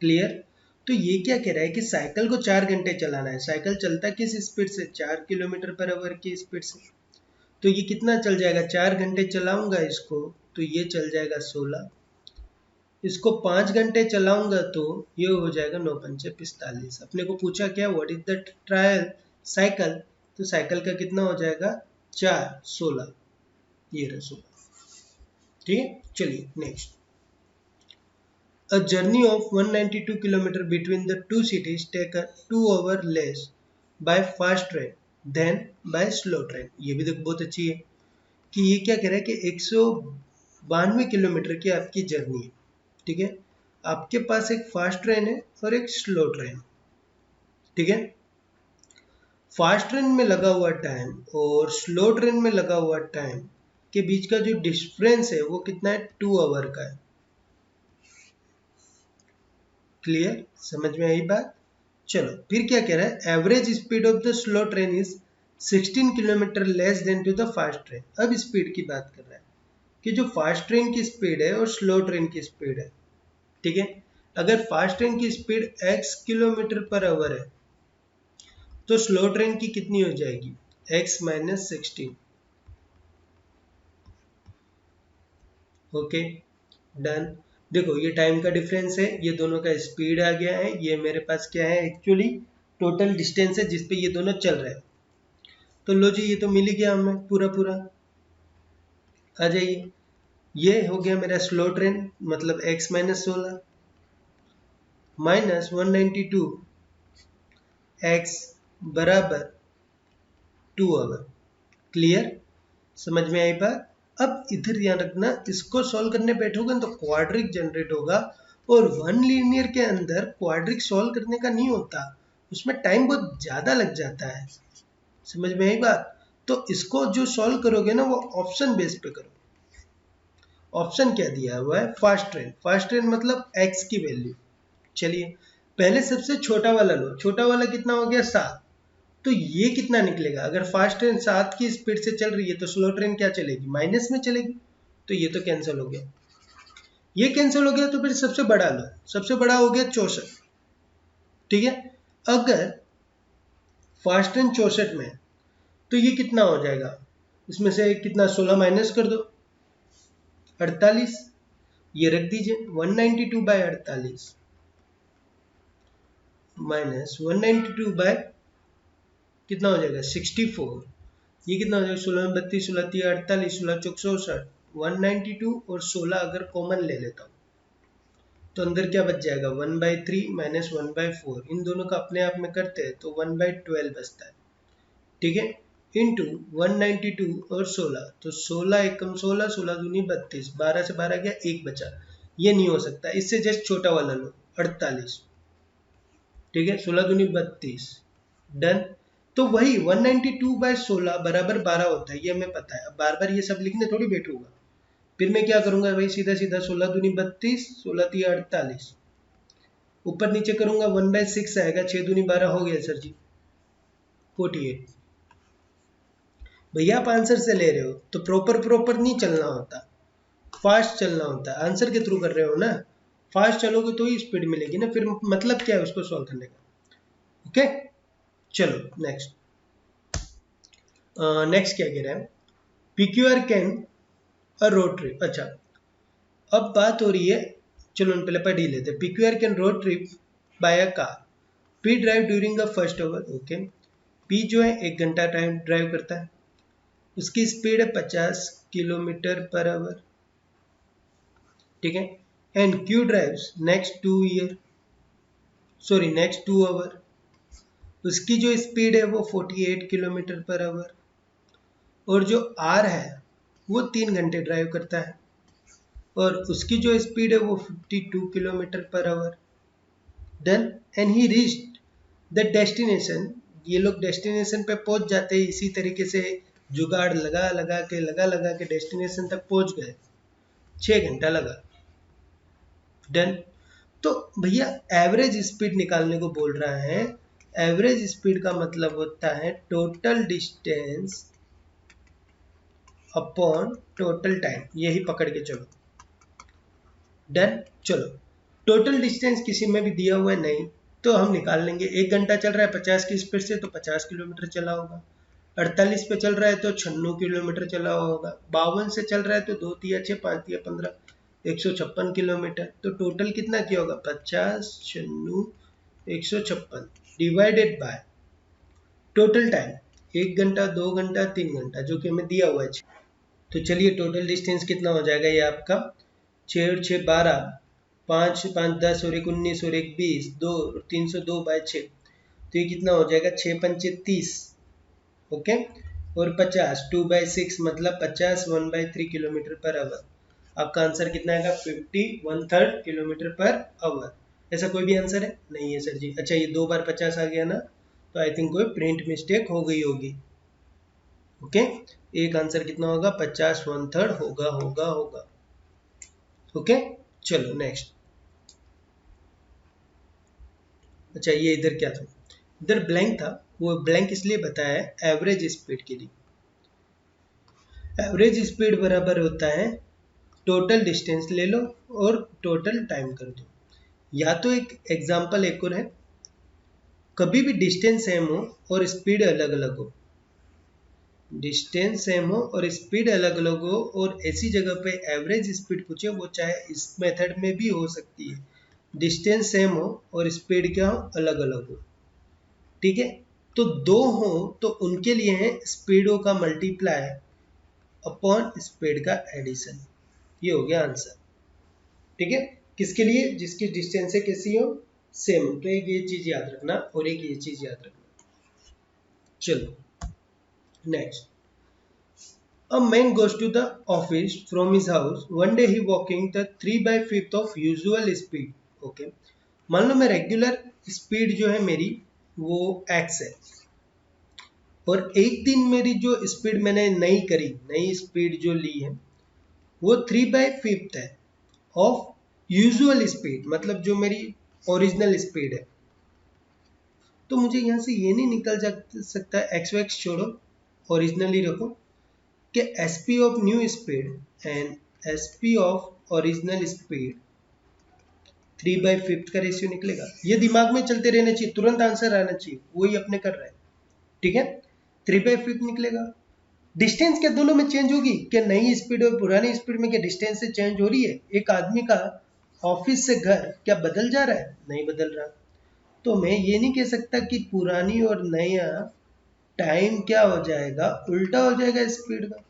क्लियर? तो ये क्या कह रहा है कि साइकिल को 4 घंटे चलाना है। साइकिल चलता किस स्पीड से? 4 किलोमीटर पर आवर की स्पीड से। तो ये कितना चल जाएगा? 4 घंटे चलाऊंगा इसको तो ये चल जाएगा 16। इसको 5 घंटे चलाऊंगा तो ये हो जाएगा 9 पंचे 45। अपने को पूछा क्या? What is the trial cycle? तो साइकिल का कितना हो जाएगा? 4 16, ये रहा 16। ठीक है, चलिए next. A journey of 192 km between the two cities take a 2 hour less by fast train than by slow train। ये भी देखो बहुत अच्छी है कि ये क्या कह रहा है कि 192 किलोमीटर की आपकी जर्नी है, ठीक है। आपके पास एक फास्ट ट्रेन है और एक स्लो ट्रेन, ठीक है। फास्ट ट्रेन में लगा हुआ टाइम और स्लो ट्रेन में लगा हुआ टाइम के बीच का जो डिफरेंस है वो कितना है, 2 आवर का है। क्लियर, समझ में आई बात। चलो फिर क्या कह रहा है, average speed of the slow train is 16 kilometre less than to the fast train. अब स्पीड की बात कर रहा है कि जो फास्ट ट्रेन की स्पीड है और स्लो ट्रेन की स्पीड है, ठीक है। अगर फास्ट ट्रेन की speed x kilometre per our है तो स्लो ट्रेन की कितनी हो जाएगी, x माइनस 16। Okay done. देखो ये टाइम का डिफरेंस है, ये दोनों का स्पीड आ गया है, ये मेरे पास क्या है, एक्चुअली टोटल डिस्टेंस है जिसपे ये दोनों चल रहे हैं। तो लो जी, ये तो मिल ही गया हमें पूरा पूरा। आ जाइए, ये हो गया मेरा स्लो ट्रेन, मतलब x माइनस 16 माइनस 192 x बराबर 2 आवर। क्लियर, समझ में आई बात। अब इधर ध्यान रखना, इसको सॉल्व करने बैठोगे तो क्वाड्रिक जनरेट होगा, और वन लीनियर के अंदर क्वाड्रिक सॉल्व करने का नहीं होता, उसमें टाइम बहुत ज्यादा लग जाता है। समझ में आई बात। तो इसको जो सॉल्व करोगे ना वो ऑप्शन बेस पे करो। ऑप्शन क्या दिया हुआ है, फास्ट ट्रेन। फास्ट ट्रेन मतलब x की वैल्यू। चलिए पहले सबसे छोटा वाला लो, छोटा वाला कितना हो गया, 7। तो ये कितना निकलेगा, अगर फास्ट ट्रेन 7 की स्पीड से चल रही है तो स्लो ट्रेन क्या चलेगी, माइनस में चलेगी। तो ये तो कैंसिल हो गया, ये कैंसिल हो गया। तो फिर सबसे बड़ा लो, सबसे बड़ा हो गया 64, ठीक है। अगर फास्ट ट्रेन 64 में तो ये कितना हो जाएगा, इसमें से कितना 16 माइनस कर दो, 48। ये रख दीजिए 192/48 माइनस 192 बाय कितना हो जाएगा 64। ये कितना हो जाएगा, 16 में 32, 16 3 48, 16 चौक 64, 192 और 16 अगर कॉमन ले लेता हूँ तो अंदर क्या बच जाएगा, 1/3 माइनस 1/4। इन दोनों का अपने आप में करते हैं तो 1/12 बचता है, ठीक है। इंटू 192 और 16, तो 16 एकम 16, 16 दूनी 32, 12 से 12 गया, एक बचा। ये नहीं हो सकता, इससे जस्ट छोटा वाला लो 48, ठीक है। 16 दूनी 32, डन। तो वही 192/16 बराबर 12 होता है, ये हमें पता है। अब बार बार ये सब लिखने थोड़ी बैठूंगा, फिर मैं क्या करूंगा भाई, सीधा सीधा 16 दूनी 32, 16 तिया 48, ऊपर नीचे करूंगा 1/6 आएगा, 6 दूनी 12 हो गया सर जी 48। भैया आप आंसर से ले रहे हो तो प्रॉपर नहीं चलना होता, फास्ट चलना होता है। आंसर के थ्रू कर रहे हो ना, फास्ट चलोगे तो ही स्पीड मिलेगी ना, फिर मतलब क्या है उसको सॉल्व करने का। ओके चलो नेक्स्ट। नेक्स्ट क्या कह रहा है, PQR can a road trip. अच्छा अब बात हो रही है, चलो पहले पढ़ ही लेते हैं। PQR can road trip by a car, P drive during the first hour. Okay, P जो है 1 घंटा टाइम ड्राइव करता है, उसकी स्पीड है 50 किलोमीटर पर आवर, ठीक है। And Q drives next 2 hour, उसकी जो स्पीड है वो 48 किलोमीटर पर आवर, और जो R है वो 3 घंटे ड्राइव करता है और उसकी जो स्पीड है वो 52 kilometre per our. Done. And he reached the destination, ये लोग डेस्टिनेशन पे पहुंच जाते हैं इसी तरीके से, जुगाड़ लगा के डेस्टिनेशन तक पहुंच गए, 6 घंटा लगा। डन। तो भैया एवरेज स्पीड निकालने को बोल रहा है। एवरेज स्पीड का मतलब होता है total distance upon total time, यही पकड़ के चलो। डन। चलो टोटल डिस्टेंस किसी में भी दिया हुआ है नहीं, तो हम निकाल लेंगे। 1 घंटा चल रहा है 50 की स्पीड से तो 50 किलोमीटर चला होगा, 48 पे चल रहा है तो 96 किलोमीटर चला होगा, 52 से चल रहा है तो 2 तिया 6 5 तिया 15, 156 किलोमीटर। तो टोटल कितना किया होगा, 50 96 156 डिवाइडेड बाय टोटल टाइम, 1 घंटा 2 घंटा 3 घंटा जो कि हमें दिया हुआ है। तो चलिए टोटल डिस्टेंस कितना हो जाएगा, ये आपका 6 और 6 12, 5 5 10 और 1 19 और 1 20, 2 और 302/6, तो ये कितना हो जाएगा 6 पंचे 30। ओके, और 50, 2/6 मतलब 50 1/3 किलोमीटर पर आवर। आपका आंसर कितना आएगा? 50 1/3 किलोमीटर पर आवर। ऐसा कोई भी आंसर है? नहीं है सर जी। अच्छा, ये 2 बार 50 आ गया ना, तो आई थिंक कोई प्रिंट मिस्टेक हो गई होगी। ओके, एक आंसर कितना होगा? 50 1/3 होगा होगा होगा। ओके, चलो नेक्स्ट। अच्छा, ये इधर क्या था? इधर ब्लैंक था। वो ब्लैंक इसलिए बताया है एवरेज स्पीड के लिए। एवरेज स्पीड बराबर होता है टोटल डिस्टेंस ले लो और टोटल टाइम कर दो। या तो एक एग्जांपल एक और है, कभी भी डिस्टेंस सेम हो और स्पीड अलग अलग हो, डिस्टेंस सेम हो और स्पीड अलग अलग हो और ऐसी जगह पे एवरेज स्पीड पूछे, वो चाहे इस मेथड में भी हो सकती है, डिस्टेंस सेम हो और स्पीड क्या हो? अलग अलग हो। ठीक है, तो दो हो तो उनके लिए है स्पीडों का मल्टीप्लाई अपॉन स्पीड का एडिशन। ये हो गया आंसर। ठीक है, किसके लिए? जिसकी डिस्टेंस है कैसी हो? सेम। तो एक ये चीज याद रखना और एक ये चीज याद रखना। चलो next. A man goes to the office from his house. One day he walking the 3/5 of usual speed. Okay. मान लो मैं रेगुलर स्पीड जो है मेरी वो x है, और एक दिन मेरी जो स्पीड मैंने नई करी, नई स्पीड जो ली है वो 3/5 है ऑफ यूजुअल स्पीड, मतलब जो मेरी ओरिजिनल स्पीड है। तो मुझे यहाँ से ये नहीं निकल जा सकता एक्स वैक्स छोड़ो, ओरिजिनल ही रखो, कि SP of new speed and SP of original speed 3/5 का रेशियो निकलेगा। ये दिमाग में चलते रहना चाहिए, तुरंत आंसर आना चाहिए, वही अपने कर रहे हैं। ठीक है, 3/5 निकलेगा। डिस्टेंस क्या दोनों में चेंज होगी? क्या नई स्पीड और पुरानी स्पीड में क्या डिस्टेंस से चेंज हो रही है? एक आदमी का ऑफिस से घर क्या बदल जा रहा है? नहीं बदल रहा। तो मैं ये नहीं कह सकता कि पुरानी और नया टाइम क्या हो जाएगा, उल्टा हो जाएगा स्पीड का।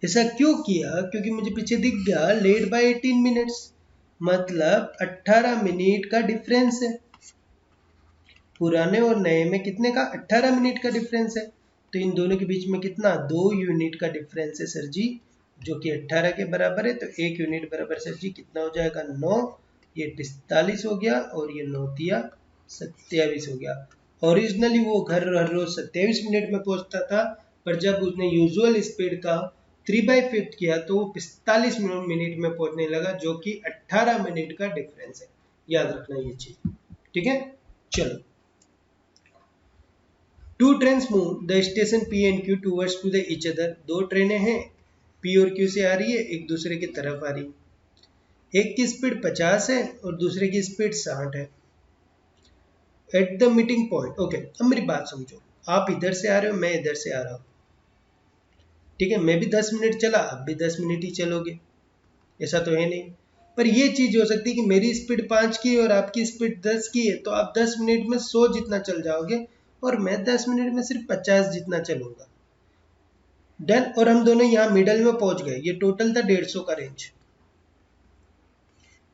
ऐसा क्यों किया? क्योंकि मुझे पीछे दिख गया लेट बाय 18 मिनट्स, मतलब 18 मिनट का डिफरेंस है। पुराने और नए में कितने का? 18 मिनट का डिफरेंस है। तो इन दोनों के बीच में कितना? 2 यूनिट का डिफरेंस है सर जी, जो कि 18 के बराबर है। तो 1 यूनिट बराबर सर जी कितना हो जाएगा? 9। ये 45 हो गया और ये 9 तिया 27 हो गया। ओरिजिनली वो घर हर रोज 27 मिनट में पहुंचता था, पर जब उसने यूजुअल स्पीड का 3/5 किया तो वो 45 मिनट में पहुंचने लगा, जो कि 18 मिनट का डिफरेंस है। याद रखना ये चीज। ठीक है, चलो। Two trains move the station P and Q towards to the each other. दो ट्रेनें हैं, पी और क्यू से आ रही है, एक दूसरे की तरफ आ रही है। एक की स्पीड 50 है और दूसरे की स्पीड 60 है। At the meeting point. Okay, अब मेरी बात समझो, आप इधर से आ रहे हो, मैं इधर से आ रहा हूँ। ठीक है, मैं भी 10 मिनट चला, आप भी 10 मिनट ही चलोगे, ऐसा तो है नहीं। पर ये चीज हो सकती है कि मेरी स्पीड 5 की और आपकी स्पीड 10 की है, तो आप 10 मिनट में 100 जितना चल जाओगे और मैं 10 मिनट में सिर्फ 50 जितना चलूंगा। डन। और हम दोनों यहाँ मिडल में पहुंच गए। ये टोटल था 150 का रेंज,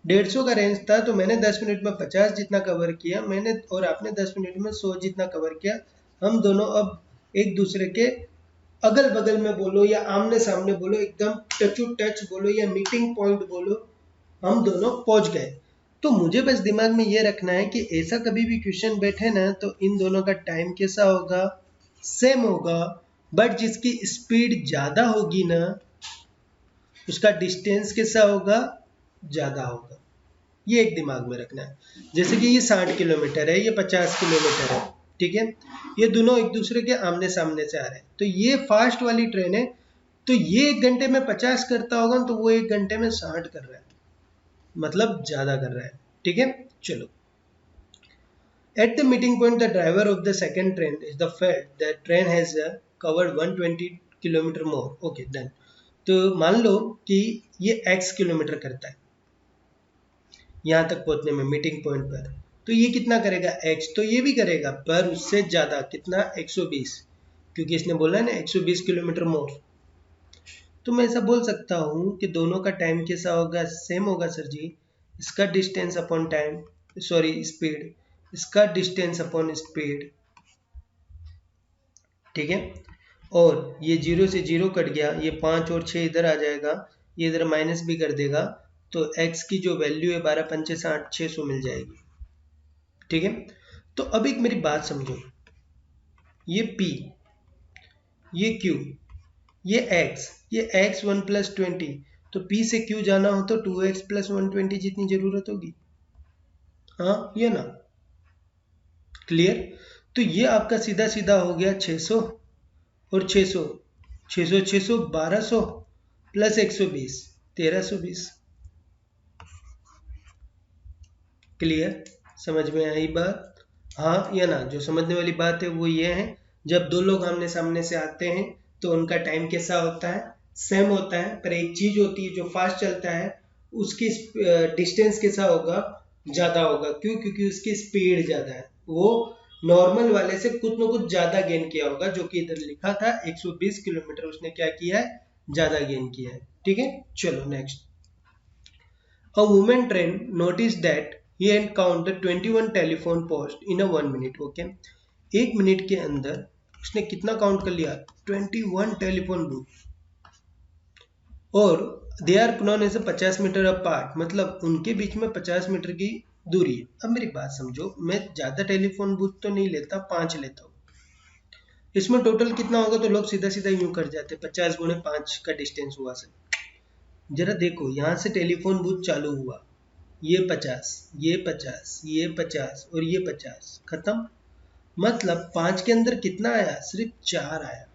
150 का रेंज था। तो मैंने 10 मिनट में 50 जितना कवर किया, मैंने और आपने 10 मिनट में 100 जितना कवर किया। हम दोनों अब एक दूसरे के अगल बगल में बोलो या आमने सामने बोलो, एकदम टच टू टच बोलो या मीटिंग पॉइंट बोलो, हम दोनों पहुंच गए। तो मुझे बस दिमाग में ये रखना है कि ऐसा कभी भी क्वेश्चन बैठे ना, तो इन दोनों का टाइम कैसा होगा? सेम होगा, बट जिसकी स्पीड ज्यादा होगी ना, उसका डिस्टेंस कैसा होगा? ज्यादा होगा। ये एक दिमाग में रखना है। जैसे कि ये 60 किलोमीटर है, ये 50 किलोमीटर है। ठीक है, ये दोनों एक दूसरे के आमने सामने से आ रहे हैं, तो ये फास्ट वाली ट्रेन है, तो ये 1 घंटे में 50 करता होगा, तो वो 1 घंटे में 60 कर रहा है, मतलब ज्यादा कर रहा है। ठीक है, चलो। At the meeting point the driver of the second train is the felt that train has covered 120 kilometre more. Okay, done. तो मान लो कि ये x किलोमीटर करता है यहाँ तक पहुंचने में मीटिंग पॉइंट पर, तो ये कितना करेगा? x। तो ये भी करेगा, पर उससे ज्यादा। कितना? 120, क्योंकि इसने बोला है ना 120 किलोमीटर मोर। तो मैं ऐसा बोल सकता हूँ कि दोनों का टाइम कैसा होगा? सेम होगा सर जी। इसका distance upon time, sorry speed, इसका डिस्टेंस अपॉन स्पीड ठीक है। और ये 0 से 0 कट गया, ये 5 और 6 इधर आ जाएगा, ये इधर माइनस भी कर देगा, तो x की जो वैल्यू है 12 पंचे 60, 600 मिल जाएगी। ठीक है। तो अब एक मेरी बात समझो, ये p, ये q, ये x 1 + 20, तो p से q जाना हो तो 2x + 120 जितनी जरूरत होगी। हाँ ये ना, क्लियर। तो ये आपका सीधा सीधा हो गया 600 और 600, 600 600 1200 प्लस 120 1320। क्लियर, समझ में आई बात? हाँ या ना? जो समझने वाली बात है वो ये है, जब दो लोग आमने सामने से आते हैं तो उनका टाइम कैसा होता है, सेम होता है, पर एक चीज होती है जो फास्ट चलता है उसकी डिस्टेंस कैसा होगा, ज्यादा होगा। क्यों? क्योंकि उसकी स्पीड ज्यादा है, वो नॉर्मल वाले से कुछ ना कुछ ज्यादा गेन किया होगा, जो कि इधर लिखा था 120 किलोमीटर, उसने क्या किया है, ज्यादा गेन किया है। ठीक है, चलो next. A woman trained noticed that he had counted 21 telephone posts in a 1 minute. Okay, 1 minute के अंदर उसने कितना काउंट कर लिया, 21 टेलीफोन बूथ, और they are prone as 50 metre apart, मतलब उनके बीच में 50 मीटर की दूरी है। अब मेरी बात समझो, मैं ज्यादा टेलीफोन बूथ तो नहीं लेता, 5 लेता हूँ। इसमें टोटल कितना होगा, तो लोग सीधा सीधा यूं कर जाते, 50 × 5 का डिस्टेंस हुआ से। जरा देखो, यहां से टेलीफोन बूथ चालू हुआ, ये 50, ये 50, ये 50 और ये 50, खत्म। मतलब 5 के अंदर कितना आया, सिर्फ 4 आया।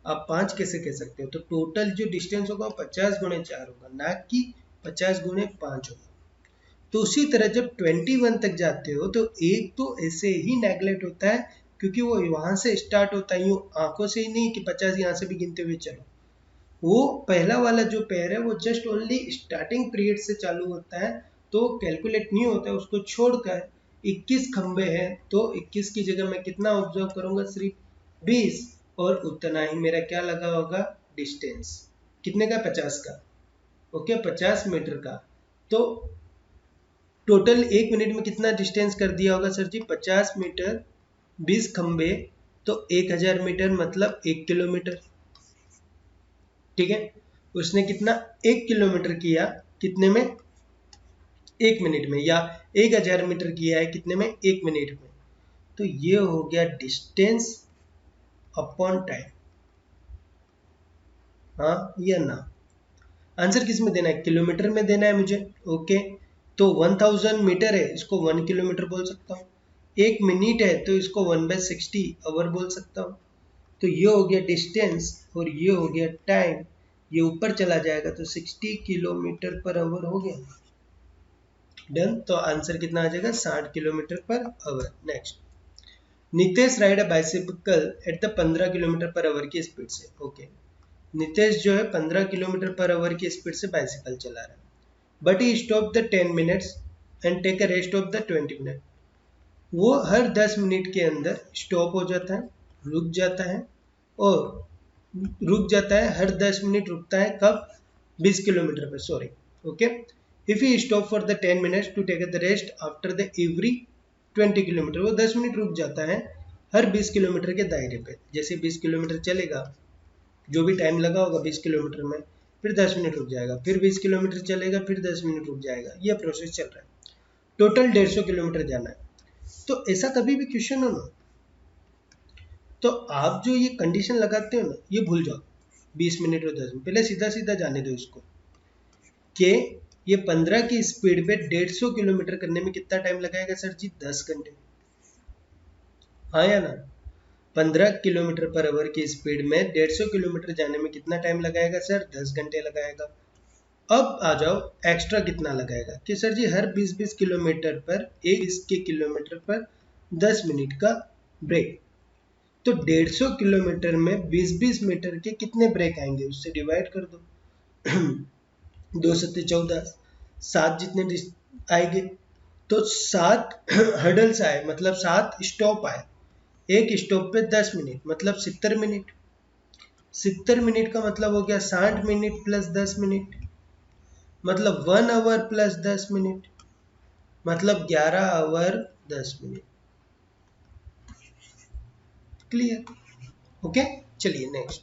आप 5 कैसे कह सकते हो? तो टोटल जो डिस्टेंस होगा 50 × 4 होगा, ना कि 50 × 5 होगा। तो उसी तरह जब 21 तक जाते हो तो एक तो ऐसे ही नेगलेक्ट होता है, क्योंकि वो वहां से स्टार्ट होता है, यूं आंखों से ही नहीं कि 50 यहां से भी गिनते हुए चलो। वो पहला वाला जो पेयर है वो जस्ट ओनली स्टार्टिंग पीरियड से चालू होता है, तो कैलकुलेट नहीं होता है। उसको छोड़कर 21 खंबे हैं, तो 21 की जगह मैं कितना ऑब्जर्व करूंगा, सिर्फ 20, और उतना ही मेरा क्या लगा होगा, डिस्टेंस। कितने का, 50 का। ओके, 50 मीटर का। तो टोटल 1 मिनट में कितना डिस्टेंस कर दिया होगा सर जी, 50 मीटर, 20 खंबे, तो 1000 मीटर, मतलब 1 किलोमीटर। ठीक है, उसने कितना, 1 किलोमीटर किया, कितने में, 1 मिनट में, या 1000 मीटर किया है कितने में, 1 मिनट में। तो ये हो गया डिस्टेंस अपॉन टाइम। हाँ या ना? आंसर किस में देना है, किलोमीटर में देना है मुझे। ओके, तो 1000 मीटर है, इसको 1 किलोमीटर बोल सकता हूँ। 1 मिनट है तो इसको 1/60 आवर बोल सकता हूँ। तो ये हो गया डिस्टेंस और ये हो गया टाइम। ये ऊपर चला जाएगा तो 60 किलोमीटर पर आवर हो गया। डन। तो आंसर कितना आ जाएगा, 60 kilometre per our. Next, Nitesh ride a bicycle at the 15 kilometre per our की स्पीड से। ओके, नितेश जो है 15 किलोमीटर पर आवर की स्पीड से बाइसिकल चला रहा है, but he stop the 10 minutes and take a rest of the 20 minute. वो हर 10 मिनट के अंदर स्टॉप हो जाता है, रुक जाता है, और रुक जाता है, हर 10 मिनट रुकता है, कब, 20 किलोमीटर पर, sorry. Okay, if he stop for the 10 minutes to take the rest after the every 20 kilometre, वो 10 मिनट रुक जाता है हर 20 किलोमीटर के दायरे पे। जैसे 20 किलोमीटर चलेगा, जो भी टाइम लगा होगा 20 किलोमीटर में, फिर 10 मिनट रुक जाएगा, फिर 20 किलोमीटर चलेगा, फिर 10 मिनट रुक जाएगा। यह प्रोसेस चल रहा है। टोटल 150 किलोमीटर जाना है। तो ऐसा कभी भी क्वेश्चन हो ना, तो आप जो ये कंडीशन लगाते हो ना, ये भूल जाओ, 20 मिनट और 10 मिनट, पहले सीधा सीधा जाने दो इसको, कि ये 15 की स्पीड पे 150 किलोमीटर करने में कितना टाइम लगाएगा सर जी, 10 घंटे। हाँ या ना? 15 किलोमीटर पर आवर की स्पीड में 150 किलोमीटर जाने में कितना टाइम लगाएगा सर, 10 घंटे लगाएगा। अब आ जाओ एक्स्ट्रा कितना लगाएगा, कि सर जी हर 20-20 किलोमीटर पर, एक इसके किलोमीटर पर 10 मिनट का ब्रेक। तो 150 किलोमीटर में 20-20 मीटर के कितने ब्रेक आएंगे, उससे डिवाइड कर दो। 2 सत्ते 14, 7 जितने आएंगे, तो 7 हर्डल्स आए, मतलब 7 स्टॉप आए। एक स्टॉप पे 10 मिनट, मतलब 70 मिनट। 70 मिनट का मतलब हो गया 60 मिनट प्लस 10 मिनट, मतलब 1 आवर प्लस 10 मिनट, मतलब 11 आवर 10 मिनट। क्लियर? ओके, चलिए नेक्स्ट।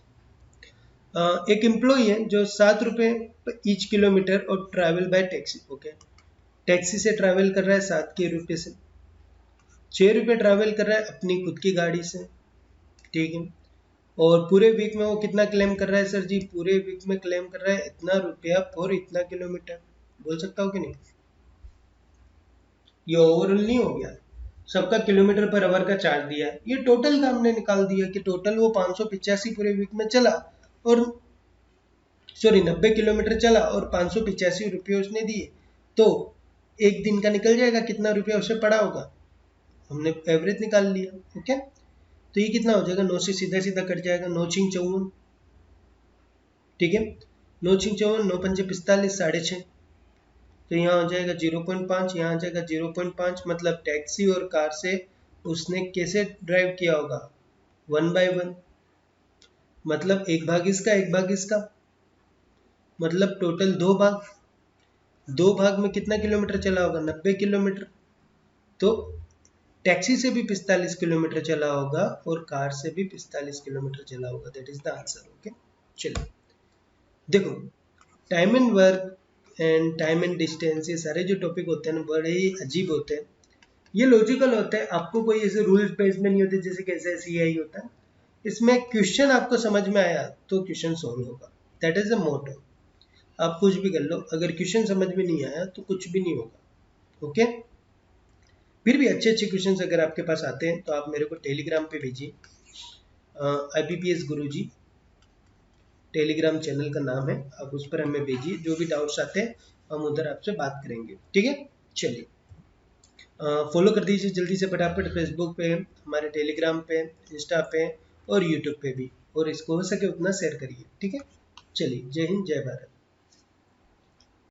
एक एम्प्लॉई है जो 7 रुपये ईच किलोमीटर और travel by taxi. Okay, taxi से ट्रैवल कर रहा है 7 के रुपये से, 6 रुपये ट्रैवल कर रहा है अपनी खुद की गाड़ी से, ठीक है। और पूरे वीक में वो कितना क्लेम कर रहा है सर जी? पूरे वीक में क्लेम कर रहा है इतना रुपया फॉर इतना किलोमीटर। बोल सकता हूँ कि नहीं? ये ओवरऑल नहीं हो गया, सबका किलोमीटर पर आवर का चार्ज दिया है, ये टोटल का हमने निकाल दिया कि टोटल वो 585 पूरे वीक में चला और 90 किलोमीटर चला और 585 रुपये उसने दिए, तो एक दिन का निकल जाएगा कितना रुपया उसे पड़ा होगा, हमने एवरेज निकाल लिया। ओके, तो ये कितना हो जाएगा? 9 से सीधा सीधा कट जाएगा, 9 छिंग 54, ठीक है, 9 छिंग 54, 9 पंजे 45, 6.5, तो यहाँ हो जाएगा 0.5, यहाँ आ जाएगा 0.5, मतलब टैक्सी और कार से उसने कैसे ड्राइव किया होगा? 1/1, मतलब एक भाग इसका एक भाग इसका, मतलब टोटल 2 भाग, 2 भाग में कितना किलोमीटर चला होगा? 90 किलोमीटर। तो टैक्सी से भी 45 किलोमीटर चला होगा और कार से भी 45 किलोमीटर चला होगा, that is the answer. Okay, चलिए देखो, time and work and time and distance, ये सारे जो टॉपिक होते हैं ना बड़े ही अजीब होते हैं, ये लॉजिकल होते हैं, आपको कोई ऐसे रूल्स बेस्ड में नहीं होते जैसे कैसे CI होता है। इसमें क्वेश्चन आपको समझ में आया तो क्वेश्चन सॉल्व होगा, दैट इज द मोटो। आप कुछ भी कर लो, अगर क्वेश्चन समझ में नहीं आया तो कुछ भी नहीं होगा। ओके, फिर भी अच्छे अच्छे क्वेश्चन अगर आपके पास आते हैं तो आप मेरे को टेलीग्राम पे भेजिए, IBPS गुरुजी टेलीग्राम चैनल का नाम है, आप उस पर हमें भेजिए, जो भी डाउट्स आते हैं हम उधर आपसे बात करेंगे, ठीक है। चलिए फॉलो कर दीजिए जल्दी से फटाफट, फेसबुक पे, हमारे टेलीग्राम पे, इंस्टा पे और यूट्यूब पे भी, और इसको हो सके उतना शेयर करिए, ठीक है। चलिए, जय हिंद, जय भारत।